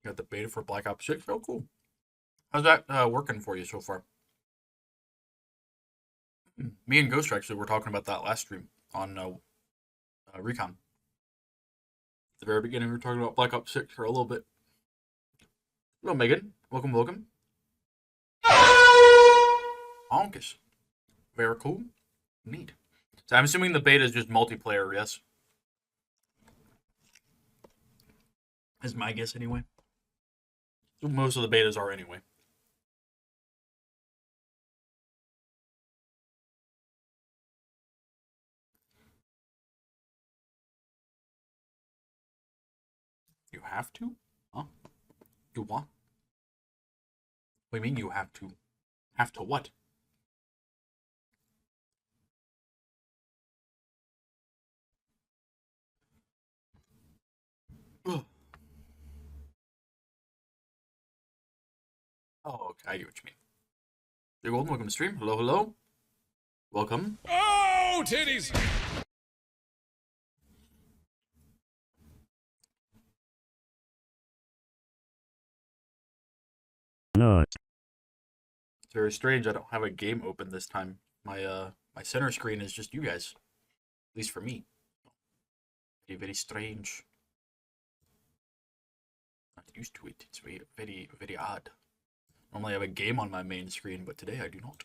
Got the beta for Black Ops 6. Oh, cool. How's that working for you so far? Me and Ghost actually were talking about that last stream on Recon. At the very beginning, we were talking about Black Ops 6 for a little bit. Hello, Megan. Welcome, welcome. Honkus. Very cool. Neat. So I'm assuming the beta is just multiplayer, yes? Is my guess anyway. So most of the betas are anyway. You have to? Huh? You what? What do you mean you have to? Have to what? Ugh. Oh, okay. I get what you mean. Hey, Golden, welcome to stream. Hello, hello. Welcome. Oh, titties! Not. It's very strange. I don't have a game open this time. My center screen is just you guys. At least for me. Very, very strange. Not used to it. It's very, very, very odd. Normally I have a game on my main screen, but today I do not.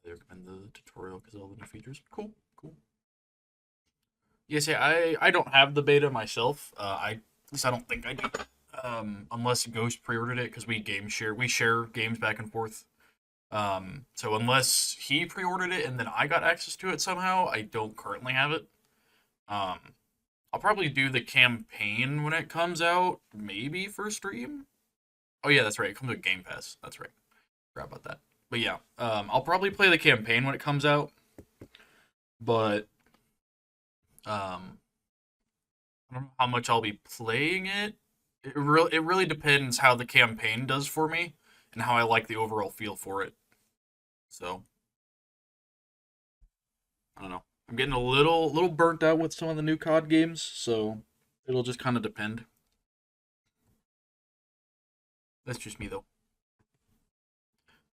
I recommend the tutorial because of all the new features. Cool, cool. Yes, yeah, I don't have the beta myself. At least I don't think I do. Unless Ghost pre-ordered it because we share games back and forth. So unless he pre-ordered it and then I got access to it somehow, I don't currently have it. Um, I'll probably do the campaign when it comes out, maybe for stream. Oh yeah, that's right. It comes with Game Pass. That's right. Forgot about that. But yeah, I'll probably play the campaign when it comes out. But I don't know how much I'll be playing it. It really depends how the campaign does for me and how I like the overall feel for it. So I don't know. I'm getting a little burnt out with some of the new COD games, so it'll just kind of depend. That's just me though.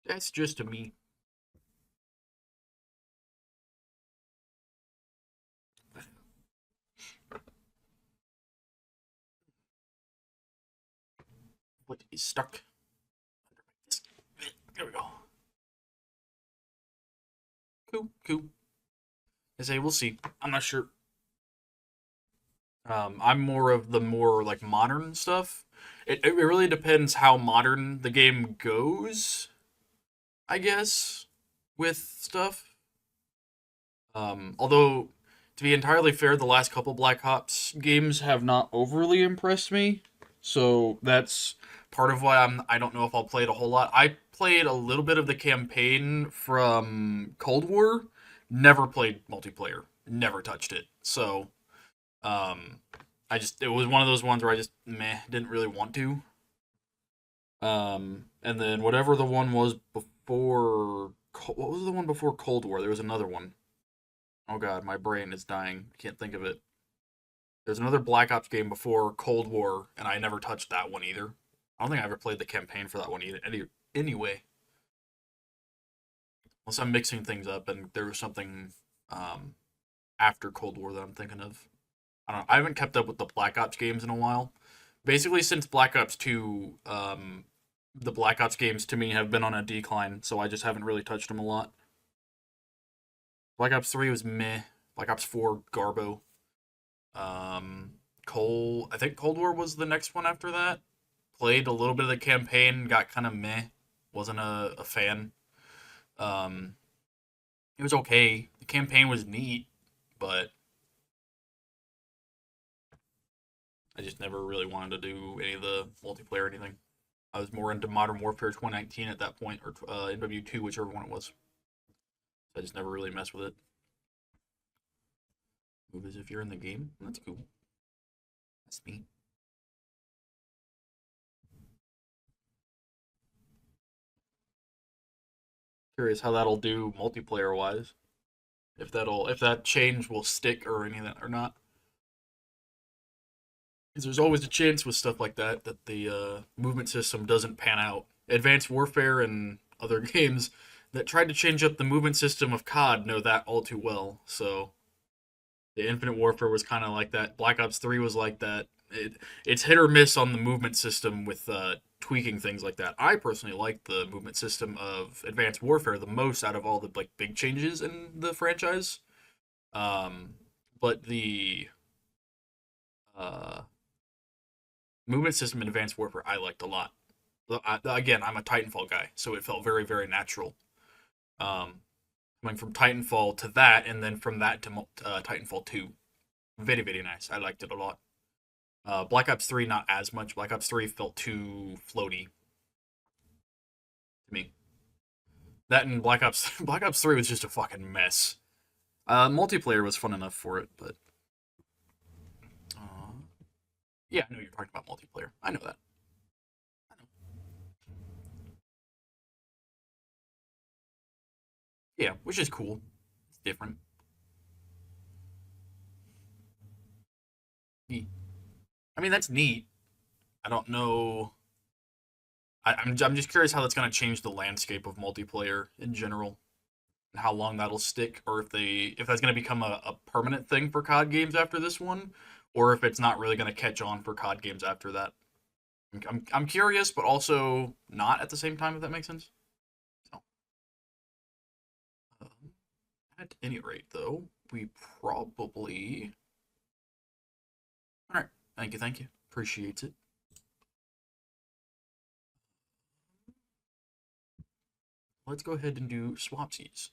That's just a me. What is stuck? There we go. Cool, cool. I say we'll see. I'm not sure. I'm more of the more like modern stuff. It really depends how modern the game goes, I guess, with stuff. Although, to be entirely fair, the last couple Black Ops games have not overly impressed me. So that's part of why I don't know if I'll play it a whole lot. I played a little bit of the campaign from Cold War, never played multiplayer, never touched it. So, um, it was one of those ones where I just meh didn't really want to. And then whatever the one was before, what was the one before Cold War? There was another one. Oh god, my brain is dying. I can't think of it. There's another Black Ops game before Cold War, and I never touched that one either. I don't think I ever played the campaign for that one either. Anyway, unless I'm mixing things up and there was something um, after Cold War that I'm thinking of. I don't know. I haven't kept up with the Black Ops games in a while. Basically, since Black Ops 2, the Black Ops games to me have been on a decline, so I just haven't really touched them a lot. Black Ops 3 was meh. Black Ops 4, Garbo. Um, I think Cold War was the next one after that. Played a little bit of the campaign, got kind of meh. Wasn't a fan. Um, it was okay. The campaign was neat, but I just never really wanted to do any of the multiplayer or anything. I was more into Modern Warfare 2019 at that point, or MW2, whichever one it was. So I just never really messed with it. Move as if you're in the game. That's cool. That's me. Curious how that'll do multiplayer wise. If that change will stick or any of that or not. Because there's always a chance with stuff like that that the movement system doesn't pan out. Advanced Warfare and other games that tried to change up the movement system of COD know that all too well. So the Infinite Warfare was kind of like that. Black Ops 3 was like that. It's hit or miss on the movement system with tweaking things like that. I personally like the movement system of Advanced Warfare the most out of all the like big changes in the franchise. Um, but the uh, movement system in Advanced Warfare I liked a lot. Again, I'm a Titanfall guy, so it felt very, very natural. Um, Coming from Titanfall to that, and then from that to Titanfall 2. Very, very nice. I liked it a lot. Black Ops 3, not as much. Black Ops 3 felt too floaty to me. That and Black Ops Black Ops 3 was just a fucking mess. Multiplayer was fun enough for it, but yeah, I know you're talking about multiplayer. I know that. I know. Yeah, which is cool. It's different. Neat. I mean, that's neat. I don't know. I'm just curious how that's going to change the landscape of multiplayer in general, and how long that'll stick, or if that's going to become a permanent thing for COD games after this one, or if it's not really going to catch on for COD games after that. I'm curious, but also not at the same time. If that makes sense. So, um, at any rate, though, we probably. All right. Thank you. Thank you. Appreciate it. Let's go ahead and do swapsies.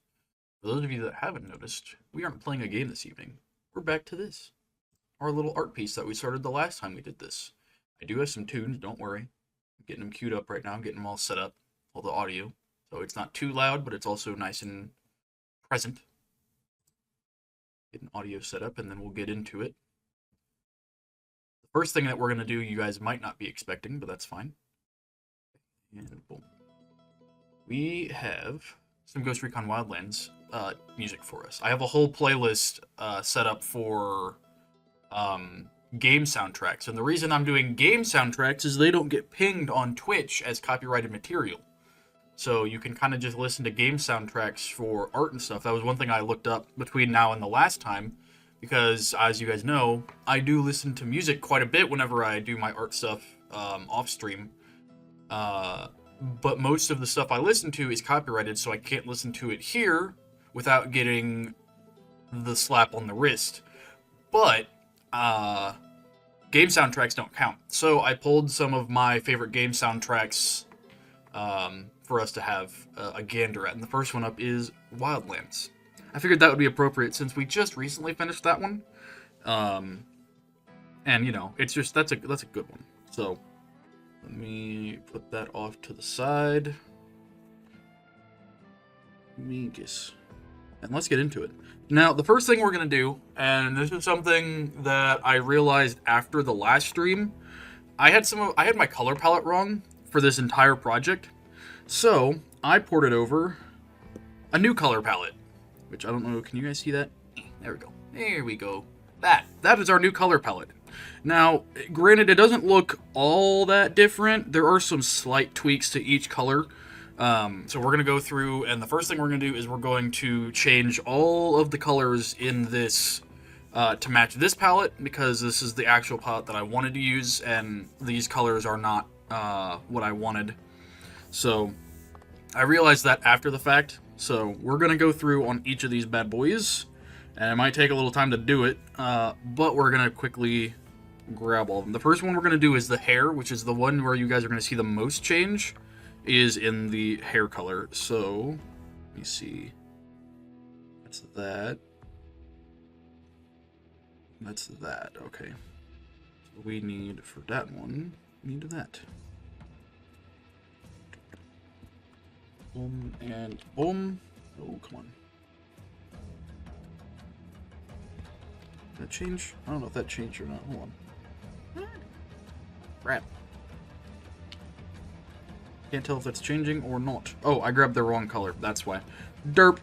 For those of you that haven't noticed, we aren't playing a game this evening. We're back to this. Our little art piece that we started the last time we did this. I do have some tunes, don't worry. I'm getting them queued up right now. I'm getting them all set up, all the audio. So it's not too loud, but it's also nice and present. Getting audio set up, and then we'll get into it. The first thing that we're going to do, you guys might not be expecting, but that's fine. And boom. We have some Ghost Recon Wildlands music for us. I have a whole playlist set up for game soundtracks, and the reason I'm doing game soundtracks is they don't get pinged on Twitch as copyrighted material. So you can kind of just listen to game soundtracks for art and stuff. That was one thing I looked up between now and the last time, because as you guys know, I do listen to music quite a bit whenever I do my art stuff off stream. But most of the stuff I listen to is copyrighted, so I can't listen to it here without getting the slap on the wrist. But game soundtracks don't count. So I pulled some of my favorite game soundtracks for us to have a gander at. And the first one up is Wildlands. I figured that would be appropriate since we just recently finished that one. And you know, it's just that's a good one. So let me put that off to the side. Megus. And let's get into it. Now, the first thing we're going to do, and this is something that I realized after the last stream, I had my color palette wrong for this entire project. So, I ported over a new color palette, which I don't know, can you guys see that? There we go. There we go. That is our new color palette. Now, granted, it doesn't look all that different. There are some slight tweaks to each color. So we're going to go through, and the first thing we're going to do is we're going to change all of the colors in this to match this palette, because this is the actual palette that I wanted to use, and these colors are not what I wanted. So I realized that after the fact. So we're going to go through on each of these bad boys, and it might take a little time to do it, but we're going to quickly grab all of them. The first one we're going to do is the hair, which is the one where you guys are going to see the most change, is in the hair color. So let me see. That's that. That's that. Okay. So we need, for that one, we need that. Boom and boom. Oh, come on. Did that change? I don't know if that changed or not. Hold on. Crap. Can't tell if it's changing or not. Oh, I grabbed the wrong color. That's why. Derp.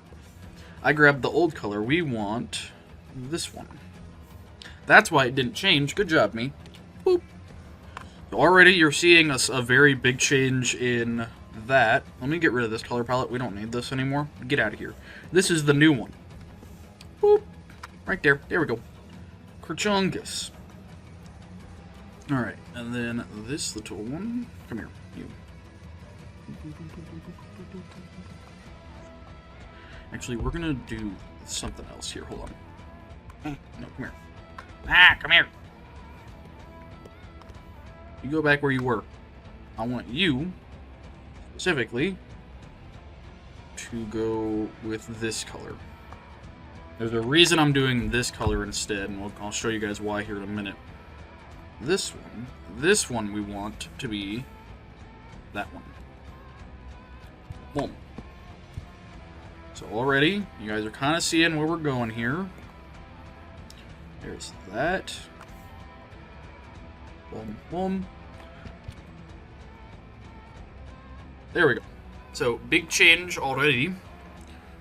I grabbed the old color. We want this one. That's why it didn't change. Good job, me. Boop. So already you're seeing a very big change in that. Let me get rid of this color palette. We don't need this anymore. Get out of here. This is the new one. Boop. Right there. There we go. Kerchungus. Alright, and then this little one. Come here, you. Actually, we're gonna do something else here. Hold on. No, come here. Ah, come here. You go back where you were. I want you, specifically, to go with this color. There's a reason I'm doing this color instead, and I'll show you guys why here in a minute. This one we want to be that one. Boom. So already, you guys are kind of seeing where we're going here. There's that. Boom, boom. There we go. So, big change already.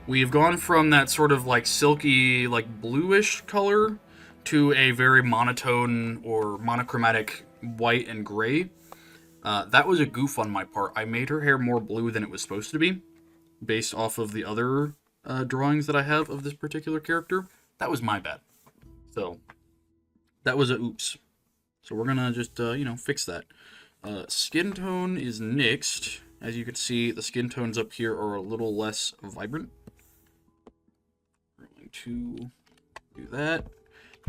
We've gone from that sort of like silky, like bluish color to a very monotone or monochromatic white and gray. That was a goof on my part. I made her hair more blue than it was supposed to be, based off of the other drawings that I have of this particular character. That was my bad. So, that was a oops. So we're gonna just, fix that. Skin tone is next. As you can see, the skin tones up here are a little less vibrant. We're going to do that.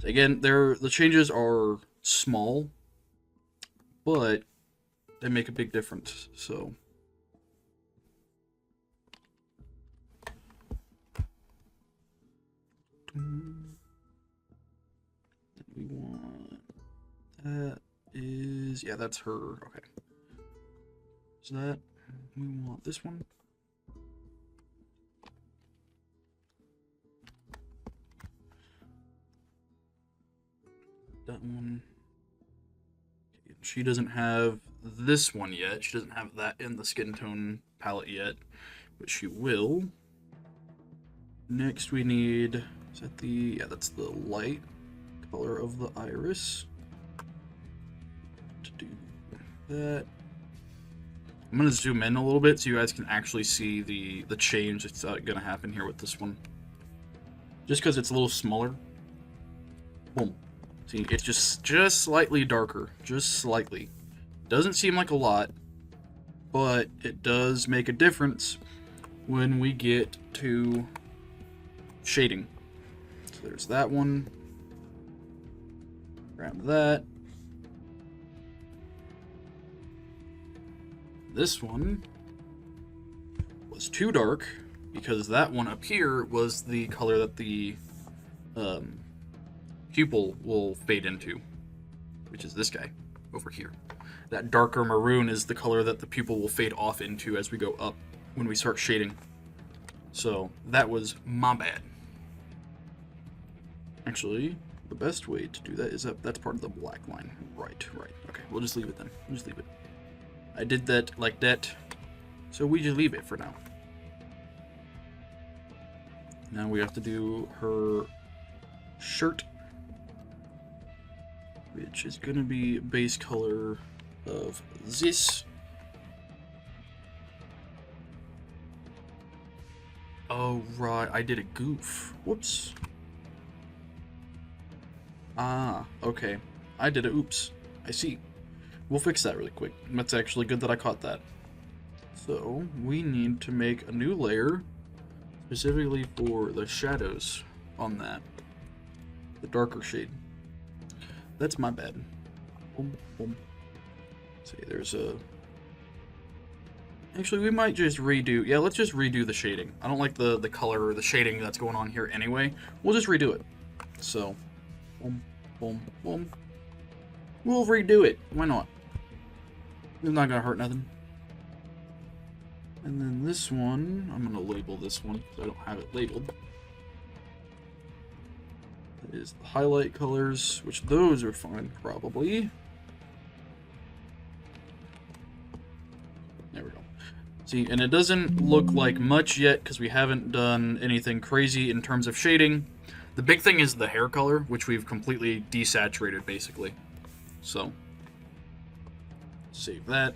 So again, the changes are small, but they make a big difference. So we want that is, yeah, that's her. Okay. Is that, we want this one. That one. Okay, she doesn't have this one yet. She doesn't have that in the skin tone palette yet, but she will. Next we need, is that the, yeah, that's the light color of the iris. To do that. I'm going to zoom in a little bit so you guys can actually see the change that's going to happen here with this one. Just because it's a little smaller. Boom. See, it's just slightly darker. Just slightly. Doesn't seem like a lot, but it does make a difference when we get to shading. So there's that one. Grab that. This one was too dark because that one up here was the color that the pupil will fade into, which is this guy over here. That darker maroon is the color that the pupil will fade off into as we go up when we start shading. So that was my bad. Actually, the best way to do that is that's part of the black line. Right. Okay, we'll just leave it then. We'll just leave it. I did that like that, so we just leave it for now. Now we have to do her shirt, which is going to be base color of this. Oh, right, I did a goof. Whoops. Ah, okay. I did a oops. I see. We'll fix that really quick. That's actually good that I caught that. So, we need to make a new layer specifically for the shadows on that. The darker shade. That's my bad. Boom, boom. See, there's a... Actually, we might just redo... Yeah, let's just redo the shading. I don't like the color or the shading that's going on here anyway. We'll just redo it. So, boom, boom, boom. We'll redo it. Why not? It's not gonna hurt nothing. And then this one, I'm gonna label this one because I don't have it labeled. That is the highlight colors, which those are fine, probably. There we go. See, and it doesn't look like much yet because we haven't done anything crazy in terms of shading. The big thing is the hair color, which we've completely desaturated, basically. So, save that.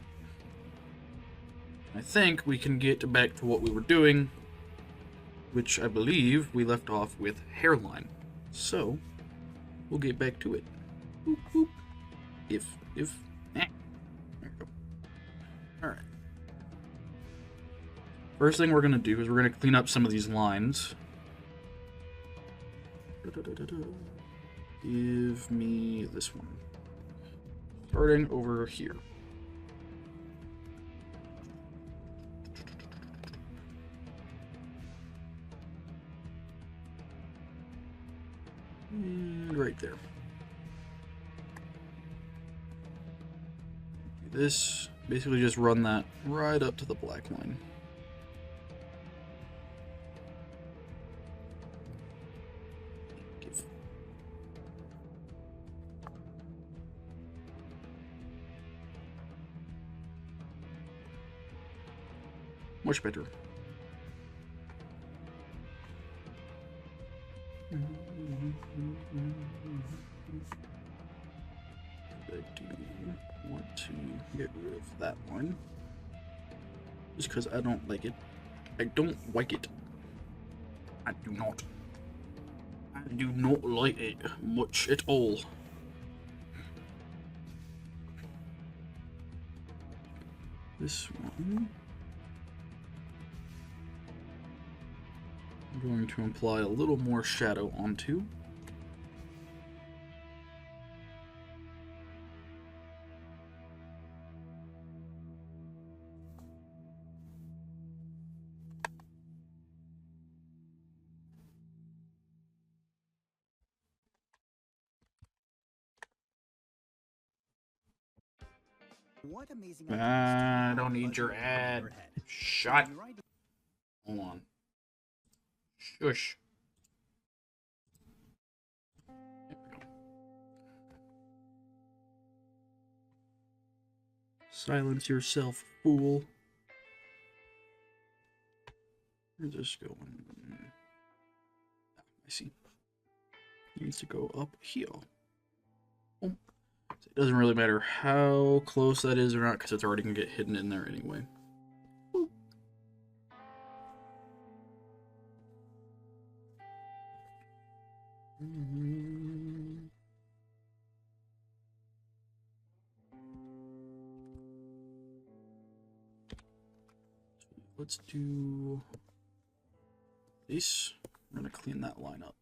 I think we can get back to what we were doing, which I believe we left off with hairline. So, we'll get back to it. Boop, boop. There we go. Alright. First thing we're going to do is we're going to clean up some of these lines. Give me this one. Starting over here. And right there. This, basically just run that right up to the black line. Much better. I do want to get rid of that one. Just because I don't like it. I don't like it. I do not. I do not like it much at all. This one I'm going to apply a little more shadow onto. What amazing I don't need your ad. Shut. Hold on. Shush. There we go. Silence yourself, fool. Where's this going? I see. It needs to go up here. Oh. It doesn't really matter how close that is or not because it's already going to get hidden in there anyway. Let's do this. I'm going to clean that line up.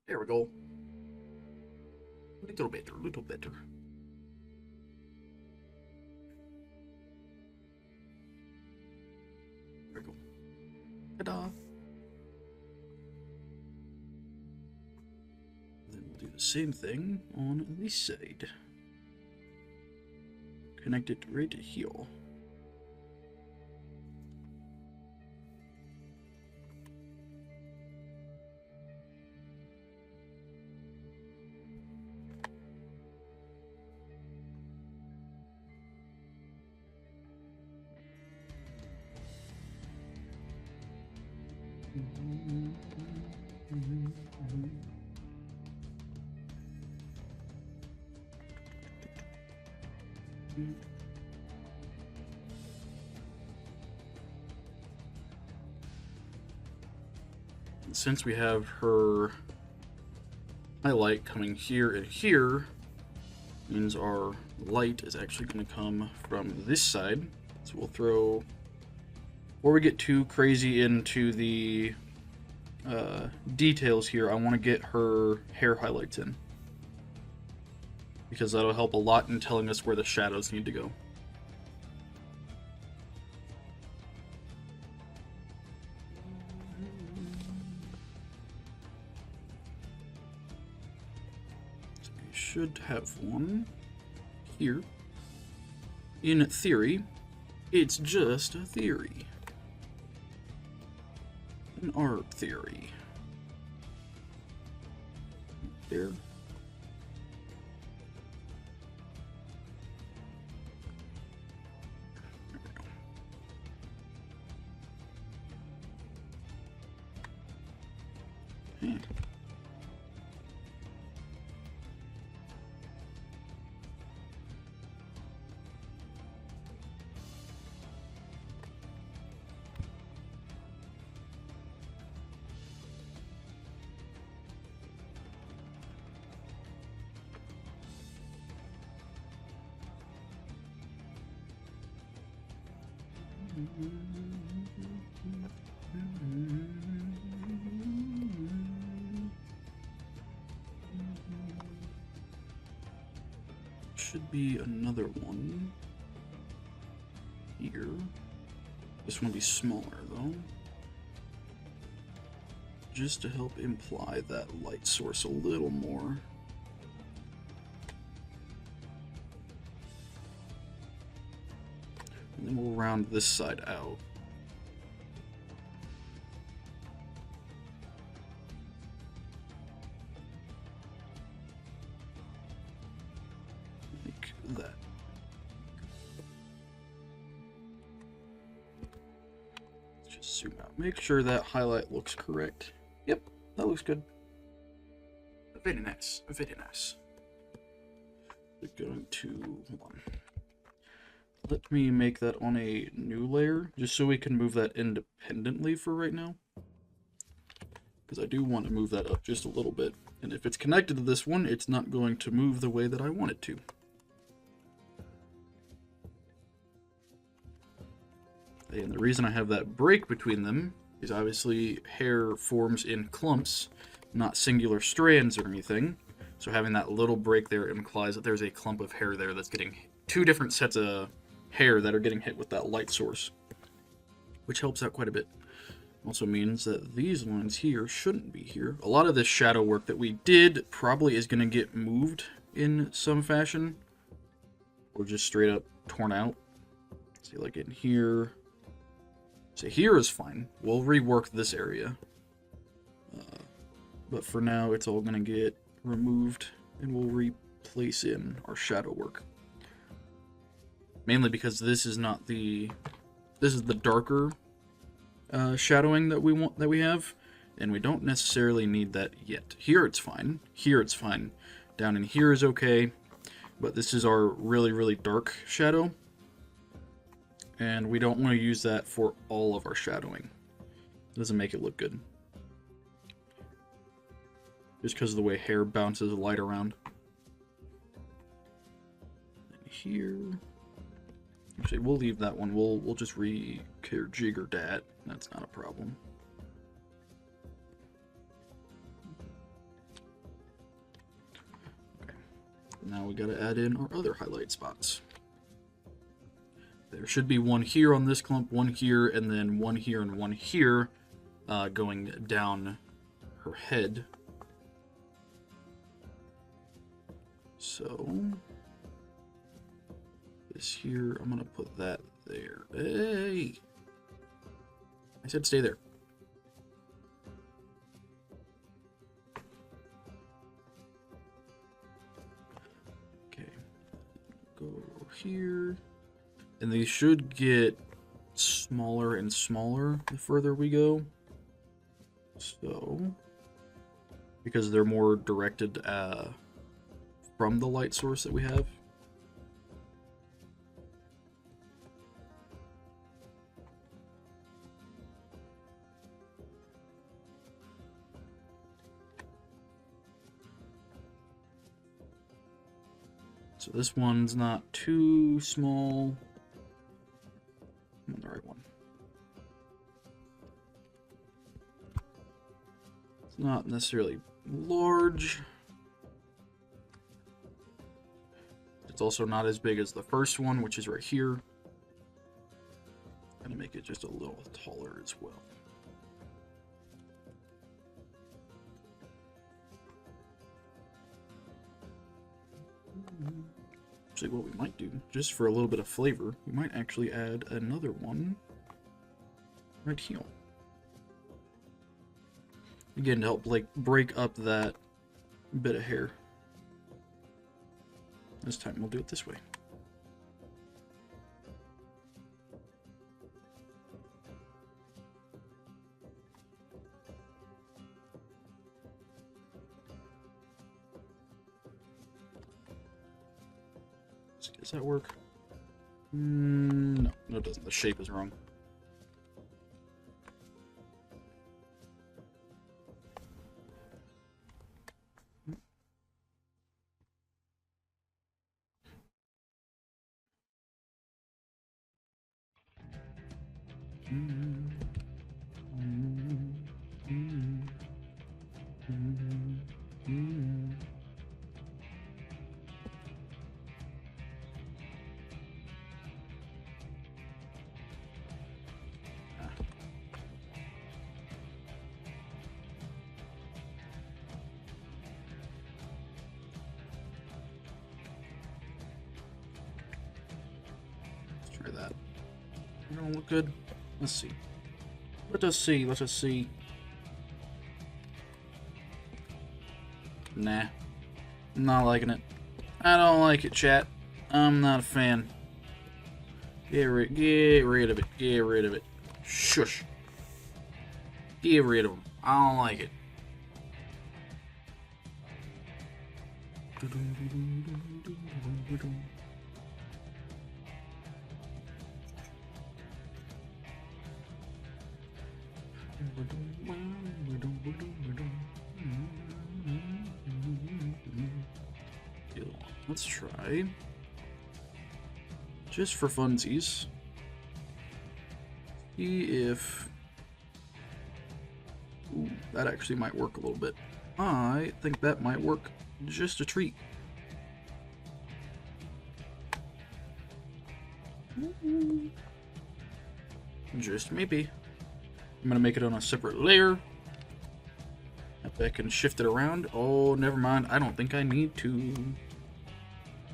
There we go. Little better, little better. There we go. Ta-da! Then we'll do the same thing on this side. Connect it right to here. Since we have her highlight coming here and here, means our light is actually going to come from this side. So we'll throw, before we get too crazy into the details here, I want to get her hair highlights in, because that'll help a lot in telling us where the shadows need to go. So we should have one here. In theory, it's just a theory. An art theory. there. Hmm. Should be another one here. This one will be smaller though. Just to help imply that light source a little more. And then we'll round this side out. Like that. Let's just zoom out. Make sure that highlight looks correct. Yep, that looks good. Very nice. Very nice. We're going to, hold on. Let me make that on a new layer, just so we can move that independently for right now. Because I do want to move that up just a little bit. And if it's connected to this one, it's not going to move the way that I want it to. And the reason I have that break between them is obviously hair forms in clumps, not singular strands or anything. So having that little break there implies that there's a clump of hair there that's getting two different sets of hair that are getting hit with that light source, which helps out quite a bit. Also means that these lines here shouldn't be here. A lot of this shadow work that we did probably is going to get moved in some fashion, or just straight up torn out. See, like in here. So here is fine. We'll rework this area. But for now, it's all going to get removed, and we'll replace in our shadow work. Mainly because this is not the... This is the darker shadowing that we have, and we don't necessarily need that yet. Here it's fine. Here it's fine. Down in here is okay, but this is our really, really dark shadow. And we don't want to use that for all of our shadowing. It doesn't make it look good. Just because of the way hair bounces light around. And here... Actually, we'll leave that one. We'll just re-jigger that. That's not a problem. Okay. Now we gotta add in our other highlight spots. There should be one here on this clump, one here, and then one here and one here, going down her head. So... this here, I'm gonna put that there. Hey! I said stay there. Okay. Go here. And these should get smaller and smaller the further we go. So, because they're more directed from the light source that we have. So this one's not too small. I'm on the right one. It's not necessarily large. It's also not as big as the first one, which is right here. I'm gonna make it just a little taller as well. Actually, what we might do, just for a little bit of flavor, we might actually add another one right here. Again, to help like break up that bit of hair. This time we'll do it this way. Does that work? No, it doesn't. The shape is wrong. Let's try that. You don't look good. Let's see. Let us see. Let us see. Nah. I'm not liking it. I don't like it, chat. I'm not a fan. Get rid of it. Get rid of it. Shush. Get rid of them. I don't like it. Let's try, just for funsies, see if, ooh, that actually might work a little bit. I think that might work just a treat. Just maybe. I'm gonna make it on a separate layer. If I can shift it around. Oh, never mind. I don't think I need to.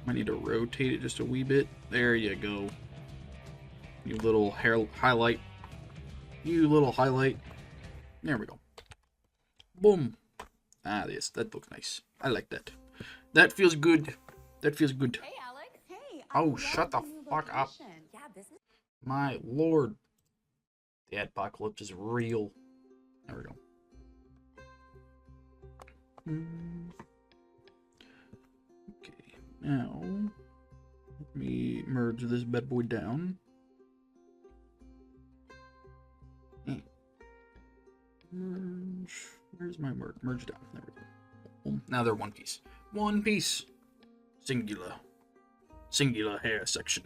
I need to rotate it just a wee bit. There you go. You little hair highlight. You little highlight. There we go. Boom. Ah, yes, that looks nice. I like that. That feels good. That feels good. Hey, Alex. Hey, Oh, shut the fuck up. Yeah, business. My lord. The apocalypse is real. There we go. Okay, now let me merge this bad boy down. Merge. Where's my merge? Merge down. There we go. Now they're one piece. One piece. Singular. Singular hair section.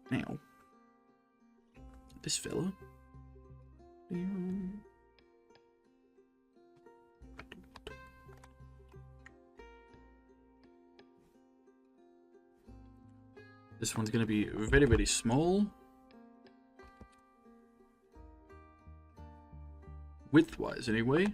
Now, this fella. This one's gonna be very, very small. Width-wise, anyway.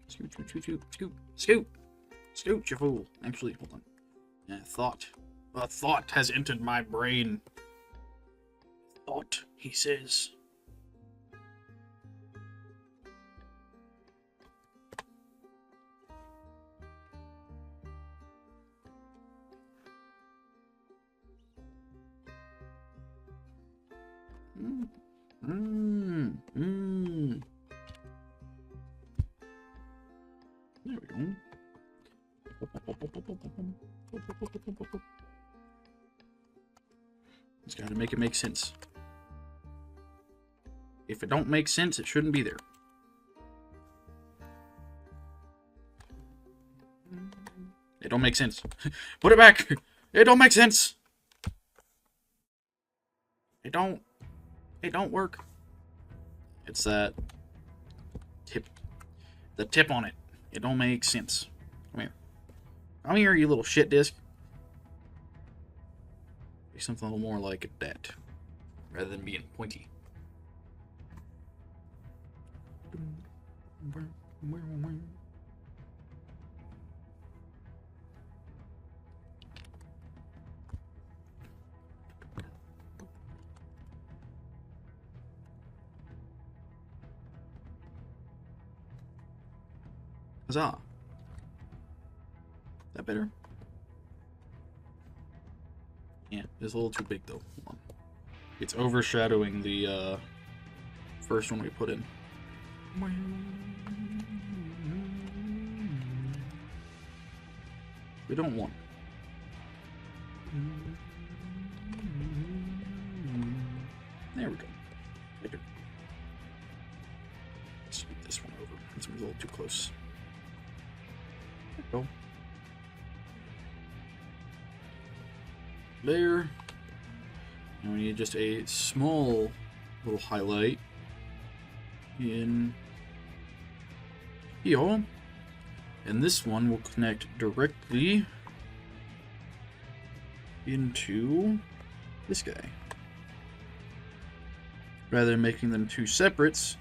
Scoot, scoot, scoot, scoot, scoot, scoot, scoot, you fool. Actually, hold on. Yeah, a thought has entered my brain. Thought, he says. There we go. Just gotta make it make sense. If it don't make sense, it shouldn't be there. It don't make sense. Put it back! It don't make sense! It don't work. It's that tip. The tip on it. It don't make sense. Come here. Come here, you little shit disc. Be something a little more like that, rather than being pointy. Huzzah. That better? Yeah, it's a little too big though. Hold on. It's overshadowing the first one we put in. We don't want. There we go. Bigger. Scoot this one over. This one's a little too close. There we go. There. And we need just a small little highlight in here. And this one will connect directly into this guy. Rather than making them two separates,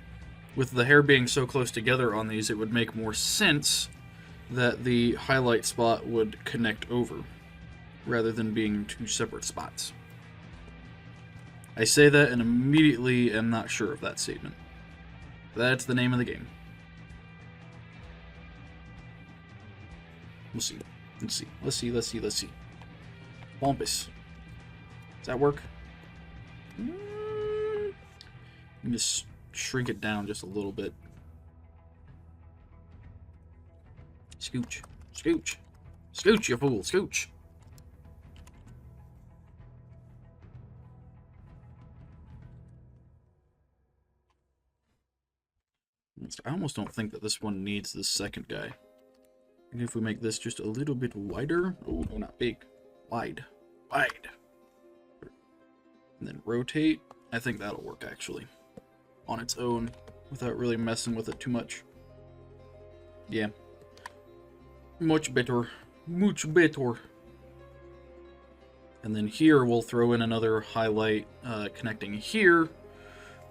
with the hair being so close together on these, it would make more sense that the highlight spot would connect over, rather than being two separate spots. I say that and immediately am not sure of that statement. That's the name of the game. We'll see. Let's see. Let's see. Let's see. Let's see. Bumpus. Does that work? Let me just shrink it down just a little bit. Scooch. Scooch. Scooch, you fool. Scooch. I almost don't think that this one needs the second guy. And if we make this just a little bit wider, oh no, not big, wide, wide, and then rotate, I think that'll work actually, on its own, without really messing with it too much. Yeah, much better, much better. And then here we'll throw in another highlight connecting here,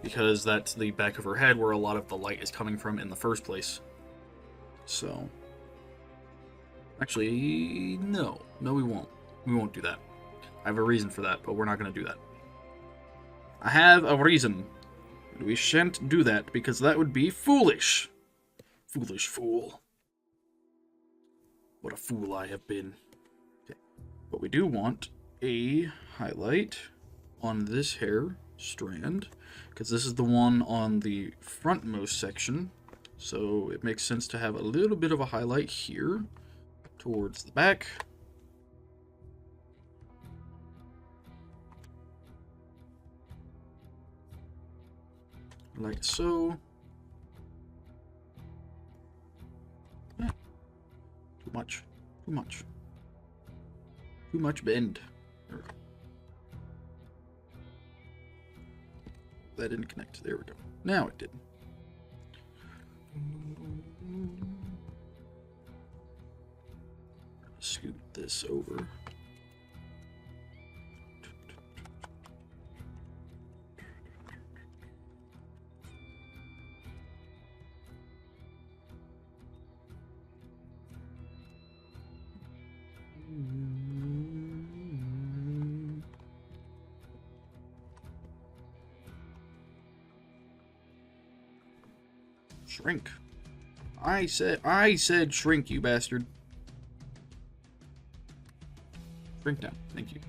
because that's the back of her head where a lot of the light is coming from in the first place. So, actually, no. No, we won't. We won't do that. I have a reason for that, but we're not going to do that. I have a reason. We shan't do that, because that would be foolish. Foolish fool. What a fool I have been. Okay. But we do want a highlight on this hair strand, because this is the one on the frontmost section, so it makes sense to have a little bit of a highlight here towards the back. Like so. Yeah. Too much. Too much. Too much bend. There we go. That didn't connect. There we go. Now it did. Scoot this over. Shrink. I said shrink, you bastard. Shrink down. Thank you.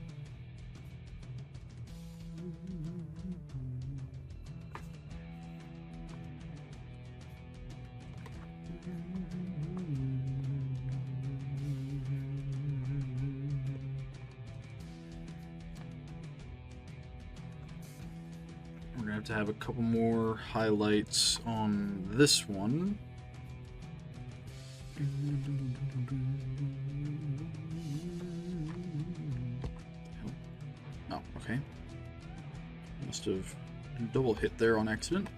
We're gonna have to have a couple more highlights on this one. Oh, okay. Must have double hit there on accident.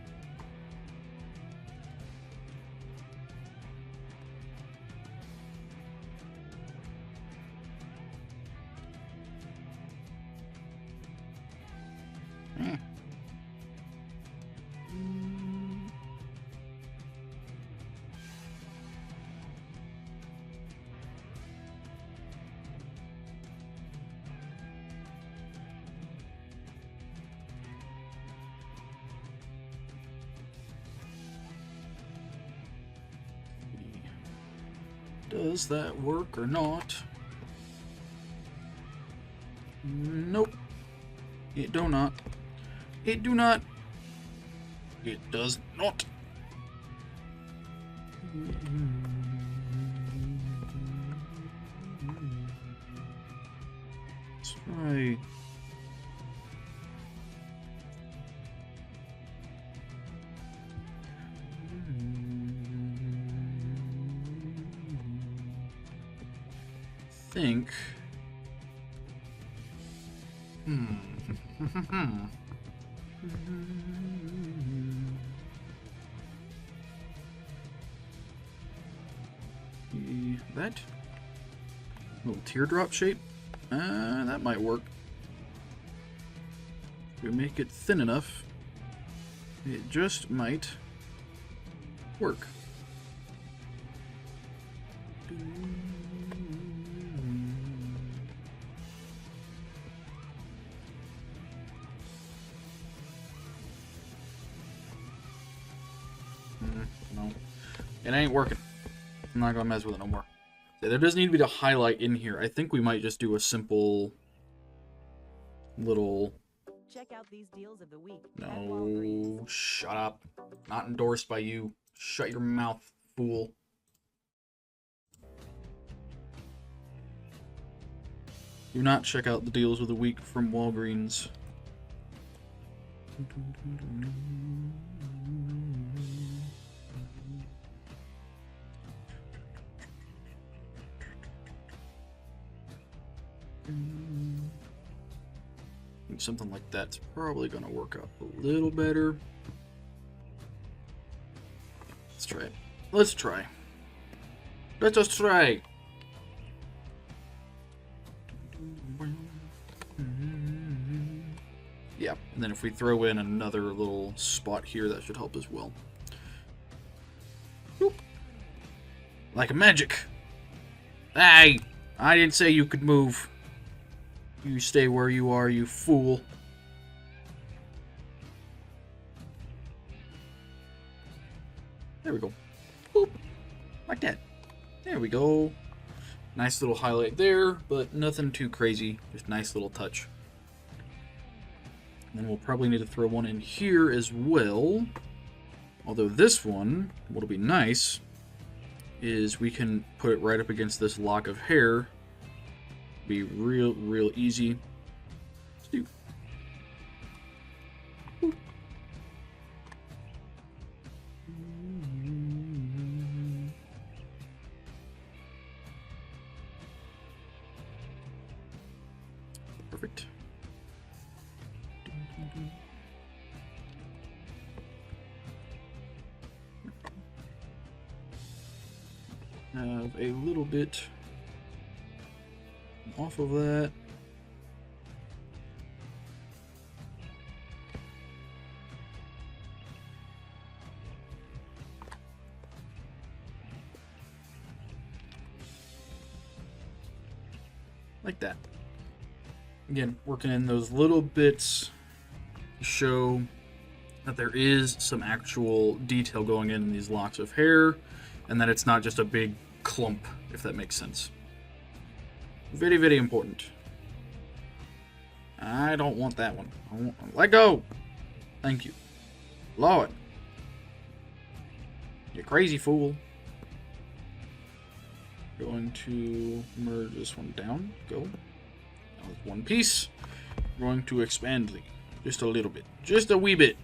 Does that work or not? Nope. It do not. It do not. It does not. Let's try. Think. That little teardrop shape, that might work. If we make it thin enough, it just might work. No, it ain't working. I'm not gonna mess with it no more. There does need to be the highlight in here. I think we might just do a simple little. Check out these deals of the week. No, shut up. Not endorsed by you. Shut your mouth, fool. Do not check out the deals of the week from Walgreens. I think something like that's probably going to work out a little better. Let's try it. Let's try. Let us try. Yeah, and then if we throw in another little spot here, that should help as well. Boop. Like a magic. Hey, I didn't say you could move. You stay where you are, you fool. There we go. Boop. Like that. There we go. Nice little highlight there, but nothing too crazy. Just nice little touch. And then we'll probably need to throw one in here as well. Although this one, what'll be nice, is we can put it right up against this lock of hair. Be real easy to do. Boop. Perfect. Have a little bit off of that. Like that. Again, working in those little bits to show that there is some actual detail going in these locks of hair, and that it's not just a big clump, if that makes sense. Very important. I don't want that one. Let go! Thank you. Lord. You crazy fool. Going to merge this one down. Go. Now with one piece. Going to expand thee. Just a little bit. Just a wee bit.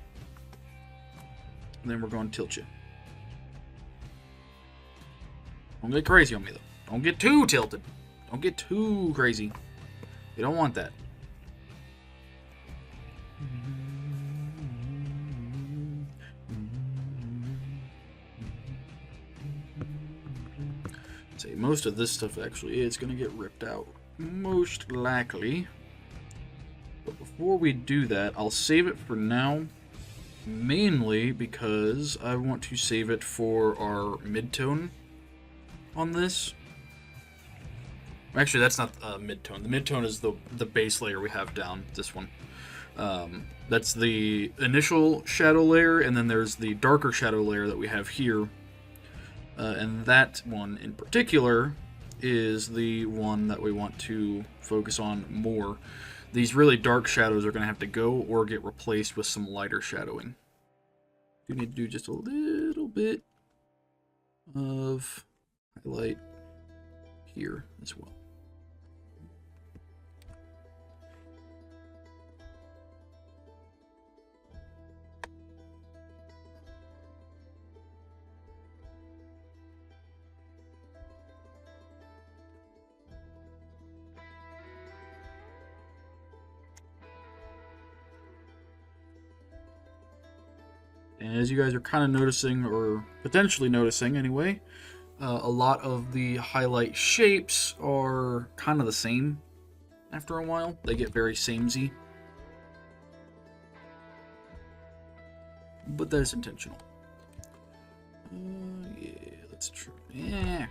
And then we're going to tilt you. Don't get crazy on me, though. Don't get too tilted. Don't get too crazy. You don't want that. Say most of this stuff actually is going to get ripped out. Most likely. But before we do that, I'll save it for now. Mainly because I want to save it for our midtone on this. Actually, that's not midtone. The midtone is the base layer we have down, this one. That's the initial shadow layer, and then there's the darker shadow layer that we have here. And that one in particular is the one that we want to focus on more. These really dark shadows are going to have to go or get replaced with some lighter shadowing. You need to do just a little bit of highlight here as well. And as you guys are kind of noticing, or potentially noticing anyway, a lot of the highlight shapes are kind of the same after a while. They get very samey. But that is intentional. Yeah, let's try. Yeah.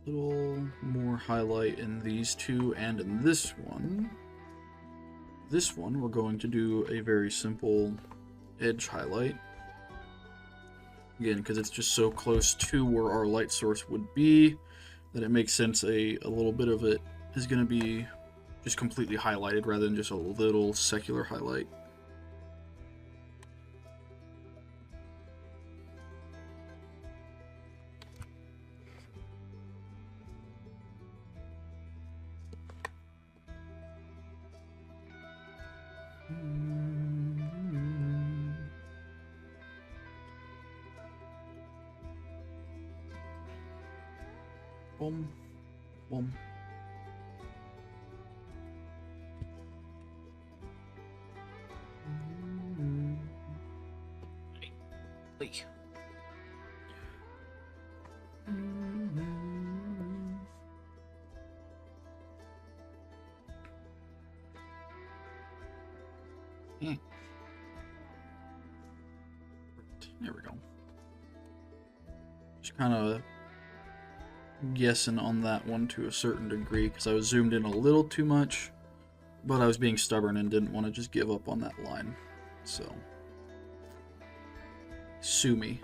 Little more highlight in these two and in this one. This one, we're going to do a very simple edge highlight. Again, because it's just so close to where our light source would be, that it makes sense a little bit of it is going to be just completely highlighted rather than just a little secular highlight. Boom, boom. Hey. Yeah. There we go. Just kind of guessing on that one to a certain degree because I was zoomed in a little too much, but I was being stubborn and didn't want to just give up on that line. So, sue me.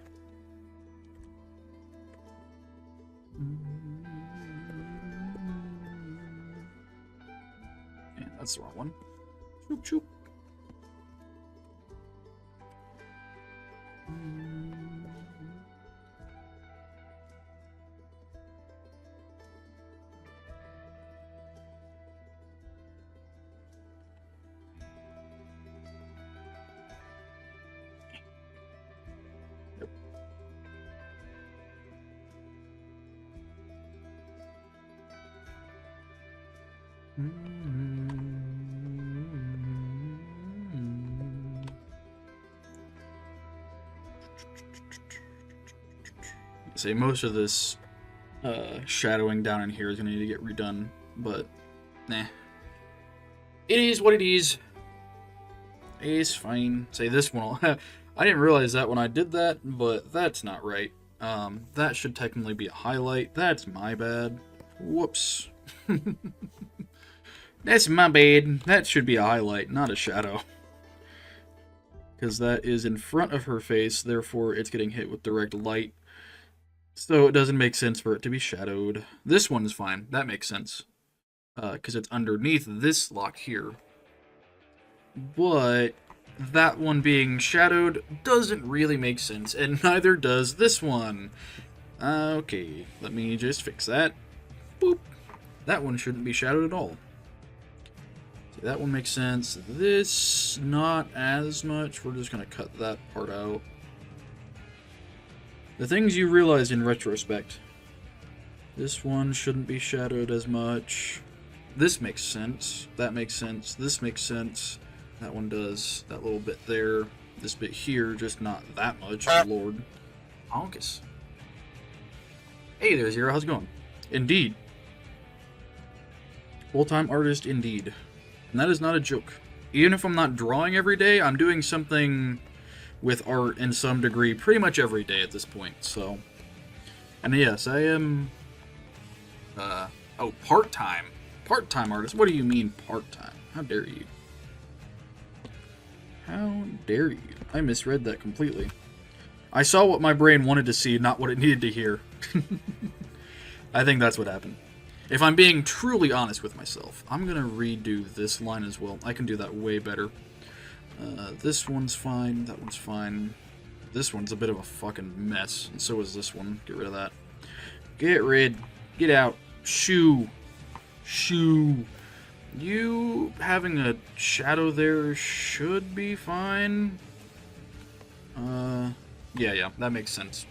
Yeah, that's the wrong one. Shoop, shoop. Yep. See, most of this shadowing down in here is going to need to get redone, but nah. It is what it is. It's fine. Say this one. I didn't realize that when I did that, but that's not right. That should technically be a highlight. That's my bad. Whoops. That's my bad. That should be a highlight, not a shadow. Because that is in front of her face, therefore it's getting hit with direct light. So it doesn't make sense for it to be shadowed. This one is fine. That makes sense. Because it's underneath this lock here. But that one being shadowed doesn't really make sense. And neither does this one. Okay, let me just fix that. Boop. That one shouldn't be shadowed at all. See, that one makes sense. This, not as much. We're just going to cut that part out. The things you realize in retrospect. This one shouldn't be shadowed as much. This makes sense. That makes sense. This makes sense. That one does. That little bit there. This bit here, just not that much. Lord. Honkus. Hey there, Zero. How's it going? Indeed. Full-time artist, indeed. And that is not a joke. Even if I'm not drawing every day, I'm doing something with art in some degree pretty much every day at this point, so. And yes, I am... oh, part-time. Part-time artist? What do you mean part-time? How dare you? How dare you? I misread that completely. I saw what my brain wanted to see, not what it needed to hear. I think that's what happened. If I'm being truly honest with myself, I'm going to redo this line as well. I can do that way better. This one's fine. That one's fine. This one's a bit of a fucking mess. And so is this one. Get rid of that. Get rid. Get out. Shoo. Shoo. You having a shadow there should be fine. Yeah, that makes sense.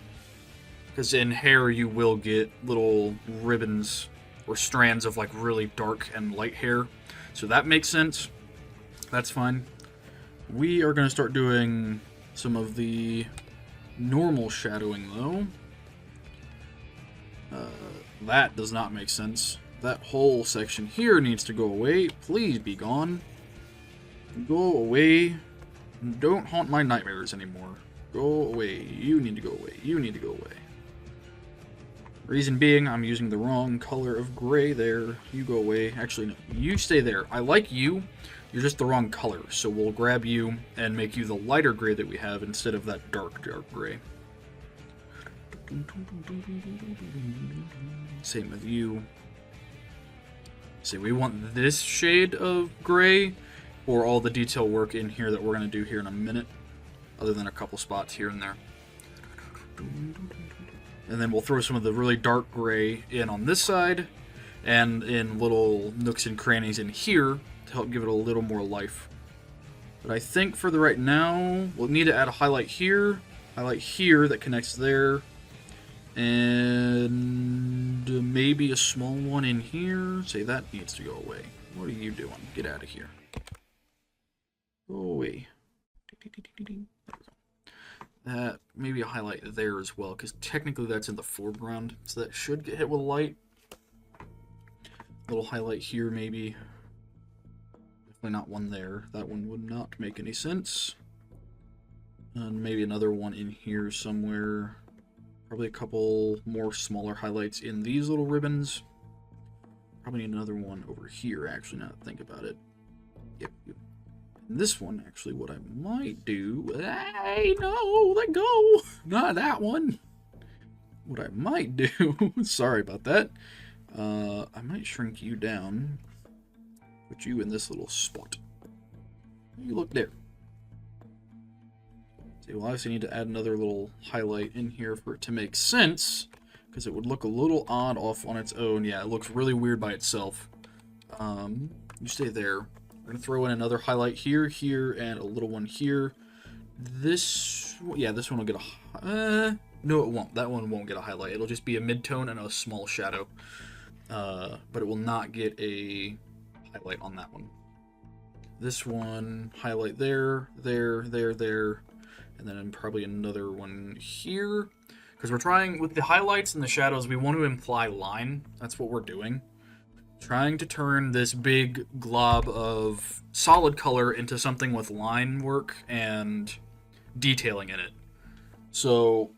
Because in hair you will get little ribbons or strands of like really dark and light hair. So that makes sense. That's fine. We are going to start doing some of the normal shadowing though. That does not make sense. That whole section here needs to go away. Please be gone. Go away. Don't haunt my nightmares anymore. Go away. You need to go away. You need to go away. Reason being, I'm using the wrong color of gray there. You go away. Actually, no. You stay there. I like you. You're just the wrong color. So we'll grab you and make you the lighter gray that we have instead of that dark gray. Same with you. See, we want this shade of gray or all the detail work in here that we're going to do here in a minute, other than a couple spots here and there. And then we'll throw some of the really dark gray in on this side and in little nooks and crannies in here to help give it a little more life. But I think for the right now, we'll need to add a highlight here that connects there, and maybe a small one in here. Say that needs to go away. What are you doing? Get out of here. Go away. That maybe a highlight there as well, because technically that's in the foreground, so that should get hit with light. Little highlight here, maybe. Definitely not one there. That one would not make any sense. And maybe another one in here somewhere. Probably a couple more smaller highlights in these little ribbons. Probably need another one over here, actually, now that I think about it. Yep. And this one, actually, what I might do... Hey, no, let go! Not that one! What I might do... Sorry about that. I might shrink you down. Put you in this little spot. You look there. See, we'll obviously need to add another little highlight in here for it to make sense, because it would look a little odd off on its own. Yeah, it looks really weird by itself. You stay there. We're going to throw in another highlight here, here, and a little one here. This one will get a... no, it won't. That one won't get a highlight. It'll just be a mid-tone and a small shadow. But it will not get a highlight on that one. This one, highlight there, there, there, there. And then probably another one here. Because we're trying, with the highlights and the shadows, we want to imply line. That's what we're doing. Trying to turn this big glob of solid color into something with line work and detailing in it. So,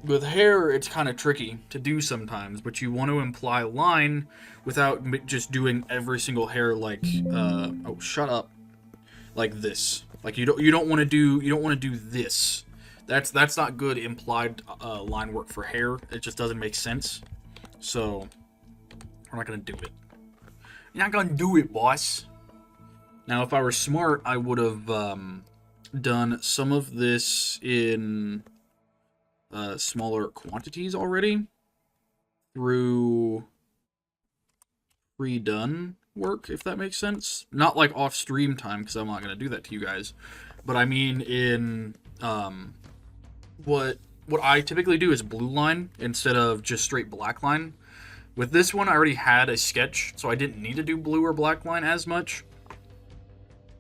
with hair, it's kind of tricky to do sometimes, but you want to imply line without just doing every single hair like, oh, shut up, like this. Like you don't want to do this. That's not good implied line work for hair. It just doesn't make sense. So we're not gonna do it. You're not gonna do it, boss. Now, if I were smart, I would have done some of this in smaller quantities already through pre-done. work, if that makes sense. Not like off stream time, because I'm not going to do that to you guys. But I mean in what I typically do is blue line instead of just straight black line. With this one, I already had a sketch, so I didn't need to do blue or black line as much.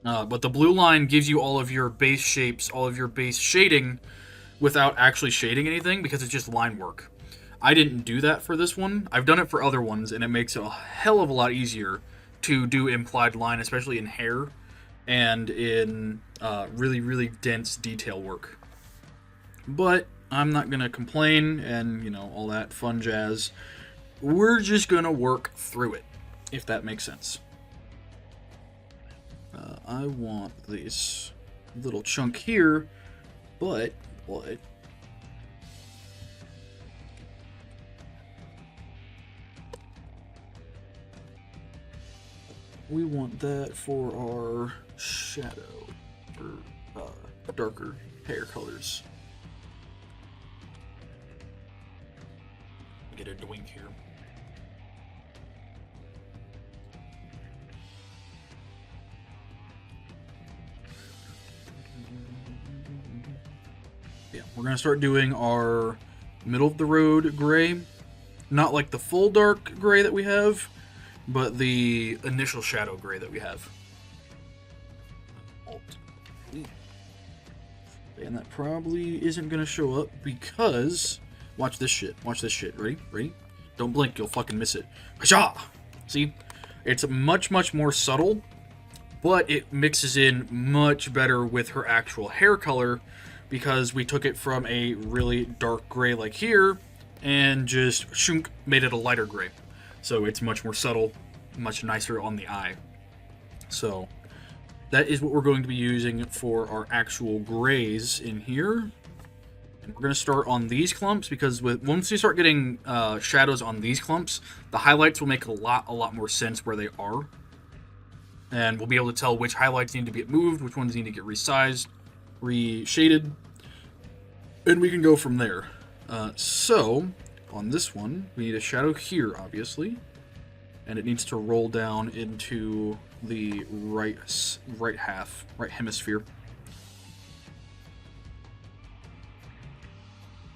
But the blue line gives you all of your base shapes, all of your base shading, without actually shading anything, because it's just line work. I didn't do that for this one. I've done it for other ones, and it makes it a hell of a lot easier to do implied line, especially in hair and in really, really dense detail work. But I'm not going to complain and, you know, all that fun jazz. We're just going to work through it, if that makes sense. I want this little chunk here, but we want that for our shadow, or darker hair colors. Get a doink here. Yeah, we're gonna start doing our middle of the road gray. Not like the full dark gray that we have, but the initial shadow gray that we have. Alt. And that probably isn't gonna show up because watch this shit. Watch this shit. Ready? Ready? Don't blink, you'll fucking miss it. Hasha! See? It's much, much more subtle, but it mixes in much better with her actual hair color because we took it from a really dark gray like here and just shunk, made it a lighter gray. So it's much more subtle, much nicer on the eye. So that is what we're going to be using for our actual grays in here. And we're going to start on these clumps because once you start getting shadows on these clumps, the highlights will make a lot more sense where they are. And we'll be able to tell which highlights need to get moved, which ones need to get resized, reshaded, and we can go from there. So, on this one, we need a shadow here, obviously, and it needs to roll down into the right hemisphere.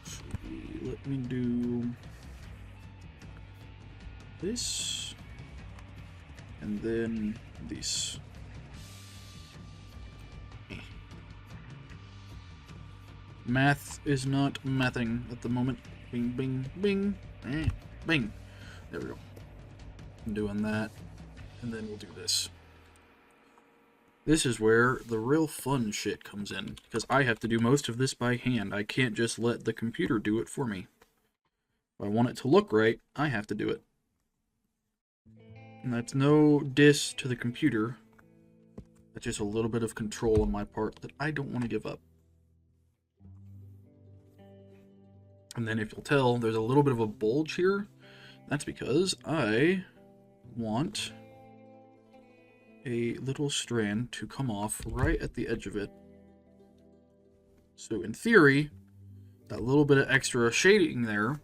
So let me do this, and then this. Math is not mathing at the moment. Bing, bing, bing, bing. There we go. I'm doing that, and then we'll do this. This is where the real fun shit comes in, because I have to do most of this by hand. I can't just let the computer do it for me. If I want it to look right, I have to do it. And that's no diss to the computer. That's just a little bit of control on my part that I don't want to give up. And then if you'll tell, there's a little bit of a bulge here. That's because I want a little strand to come off right at the edge of it. So in theory, that little bit of extra shading there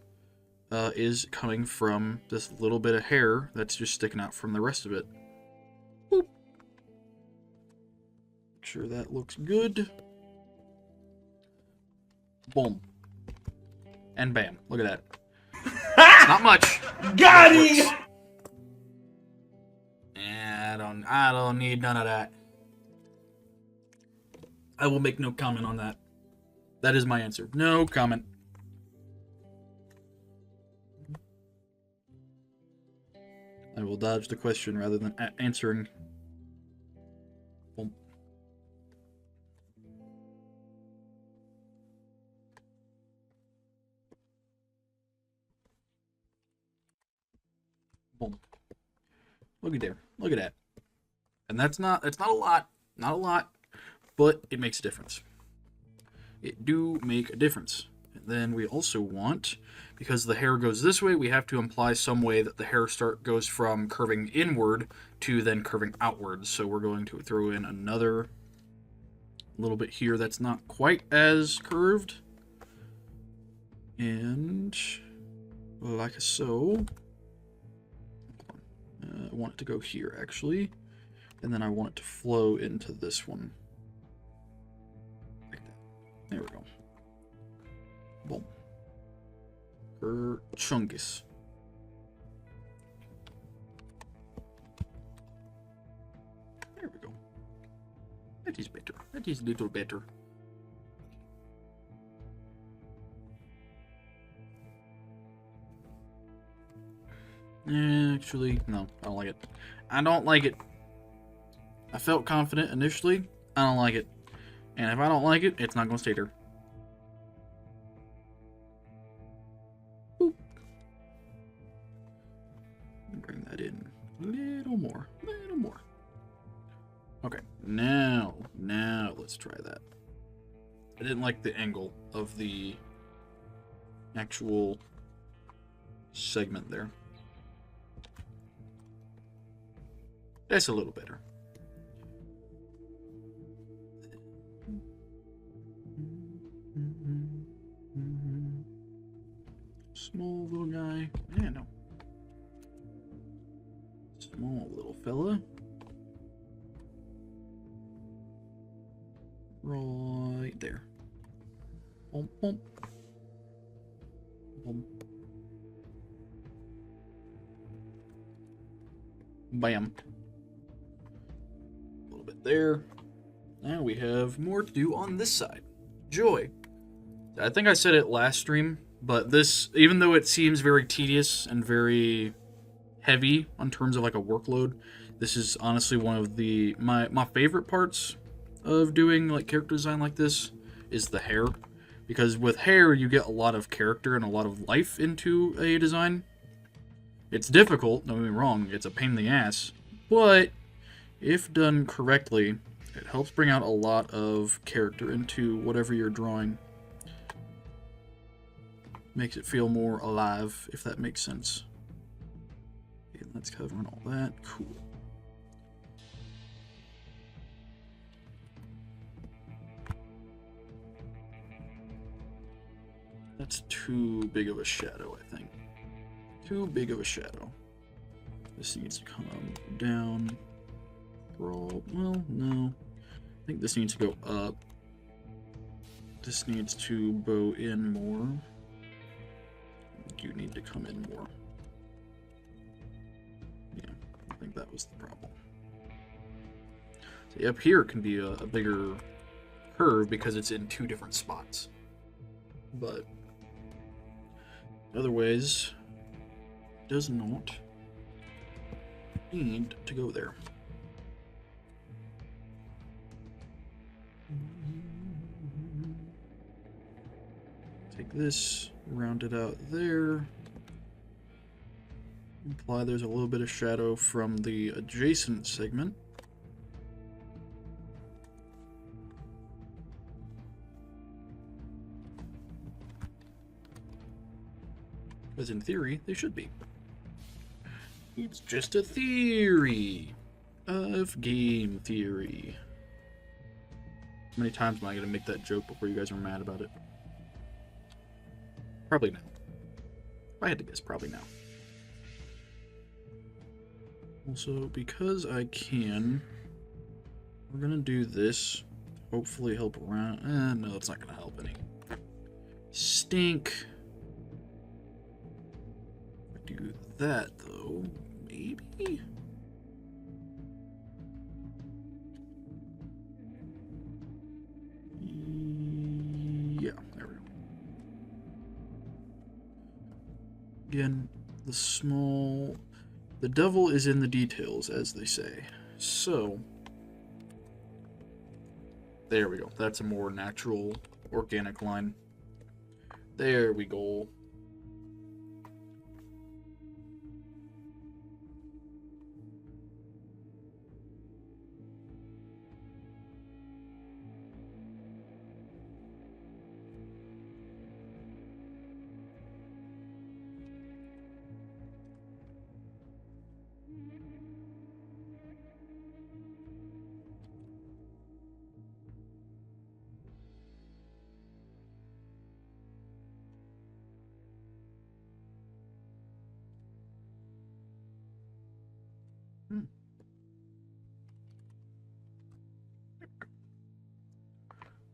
is coming from this little bit of hair that's just sticking out from the rest of it. Boop. Make sure that looks good. Boom. And bam. Look at that. It's not much. Got him! I don't need none of that. I will make no comment on that. That is my answer. No comment. I will dodge the question rather than answering. Boom. Boom. Look at there. Look at that. And that's not a lot. Not a lot. But it makes a difference. It do make a difference. And then we also want, because the hair goes this way, we have to imply some way that the hair goes from curving inward to then curving outwards. So we're going to throw in another little bit here that's not quite as curved. And like so. I want it to go here, actually. And then I want it to flow into this one. Like that. There we go. Boom. Chungus. There we go. That is better. That is a little better. Actually, no, I don't like it. I don't like it. I felt confident initially. I don't like it. And if I don't like it, it's not going to stay there. Boop. Bring that in a little more. A little more. Okay, now let's try that. I didn't like the angle of the actual segment there. That's a little better. Small little guy. Yeah, no. Small little fella. Right there. Boom, boom. Boom. Bam. A little bit there. Now we have more to do on this side. Joy. I think I said it last stream, but this, even though it seems very tedious and very heavy in terms of like a workload, this is honestly one of the my favorite parts of doing like character design like this is the hair, because with hair you get a lot of character and a lot of life into a design. It's difficult, don't get me wrong, it's a pain in the ass, but if done correctly, it helps bring out a lot of character into whatever you're drawing. Makes it feel more alive, if that makes sense. Okay, let's cover all that. Cool. That's too big of a shadow, I think. Too big of a shadow. This needs to come down. Well, no. I think this needs to go up. This needs to bow in more. You need to come in more. Yeah, I think that was the problem. See, up here can be a bigger curve because it's in two different spots. But other ways, does not need to go there. Take this, round it out there. Imply there's a little bit of shadow from the adjacent segment. Because in theory, they should be. It's just a theory of game theory. How many times am I going to make that joke before you guys are mad about it? Probably now. If I had to guess, probably now. Also, because I can, we're going to do this. Hopefully help around. No, it's not going to help any. Stink. Do that, though. Maybe? Yeah, there we go. Again, the devil is in the details, as they say. So, there we go. That's a more natural, organic line. There we go.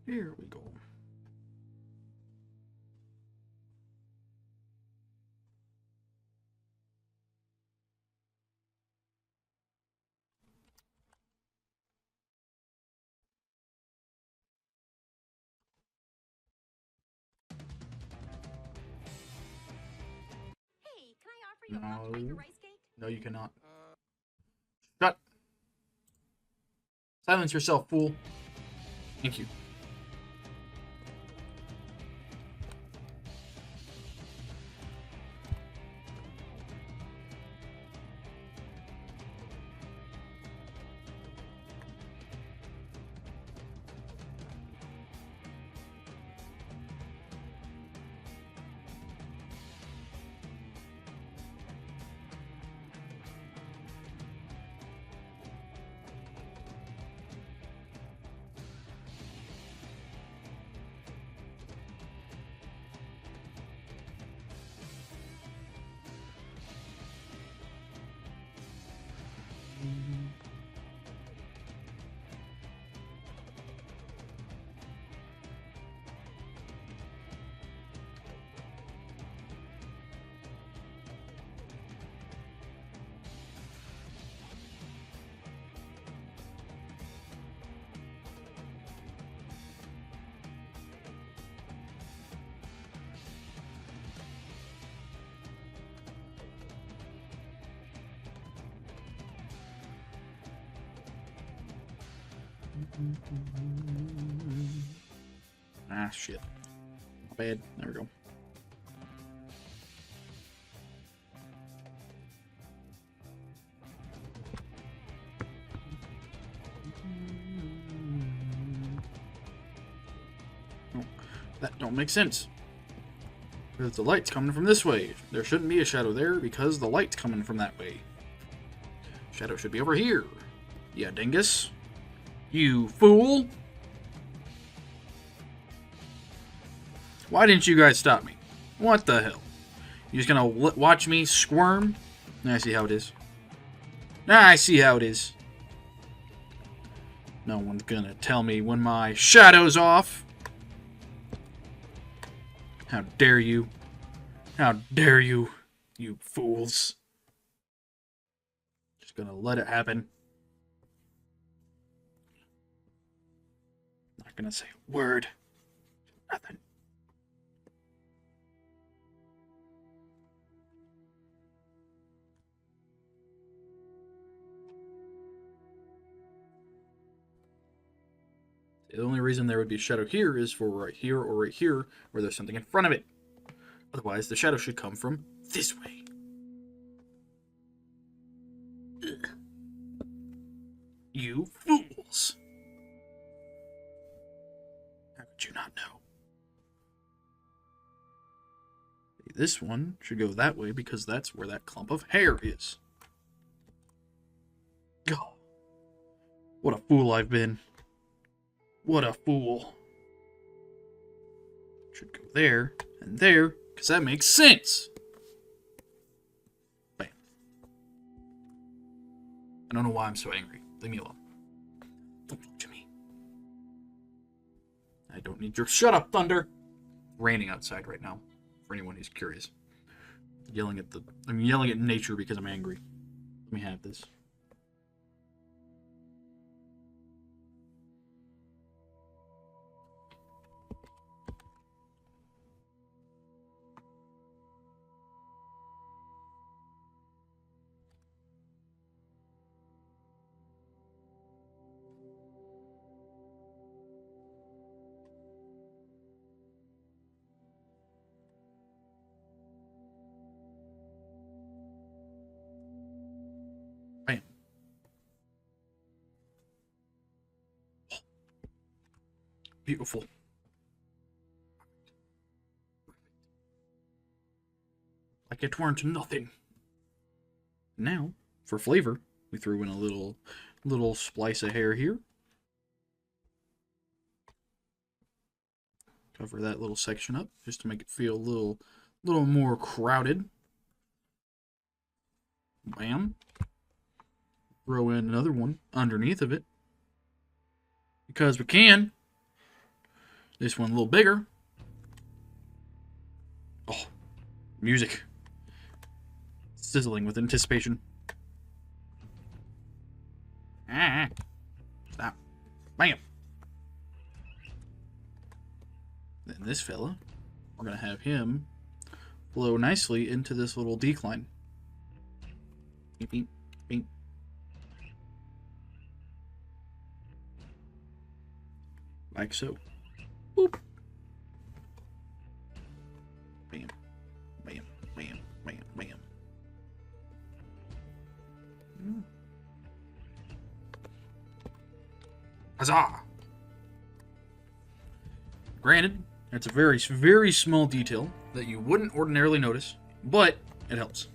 Here we go. Hey, can I offer you a pouch of Quaker No. rice cake? No, you cannot. Shut. Silence yourself, fool. Thank you. Ah, shit. My bad. There we go. Oh, that don't make sense. Because the light's coming from this way. There shouldn't be a shadow there because the light's coming from that way. Shadow should be over here. Yeah, dingus. You fool! Why didn't you guys stop me? What the hell? You just gonna watch me squirm? I see how it is. I see how it is. No one's gonna tell me when my shadow's off. How dare you? How dare you, you fools? Just gonna let it happen. Not gonna say a word. Nothing. The only reason there would be a shadow here is for right here or right here, where there's something in front of it. Otherwise, the shadow should come from this way. Ugh. You fools! How could you not know? This one should go that way because that's where that clump of hair is. Oh, what a fool I've been. What a fool. Should go there and there, because that makes sense. Bam. I don't know why I'm so angry. Leave me alone. Don't talk to me. I don't need your... Shut up, Thunder! Raining outside right now, for anyone who's curious. I'm yelling at nature because I'm angry. Let me have this. Bam. Beautiful. Like it weren't nothing. Now, for flavor, we threw in a little splice of hair here. Cover that little section up just to make it feel a little more crowded. Bam. throw in another one underneath of it. Because we can. This one a little bigger. Oh, music. Sizzling with anticipation. Stop. Bam. Then this fella, we're going to have him flow nicely into this little decline. Beep, beep, beep. Like so. Boop. Bam. Bam. Bam. Bam. Bam. Huzzah! Granted, it's a very, very small detail that you wouldn't ordinarily notice, but it helps.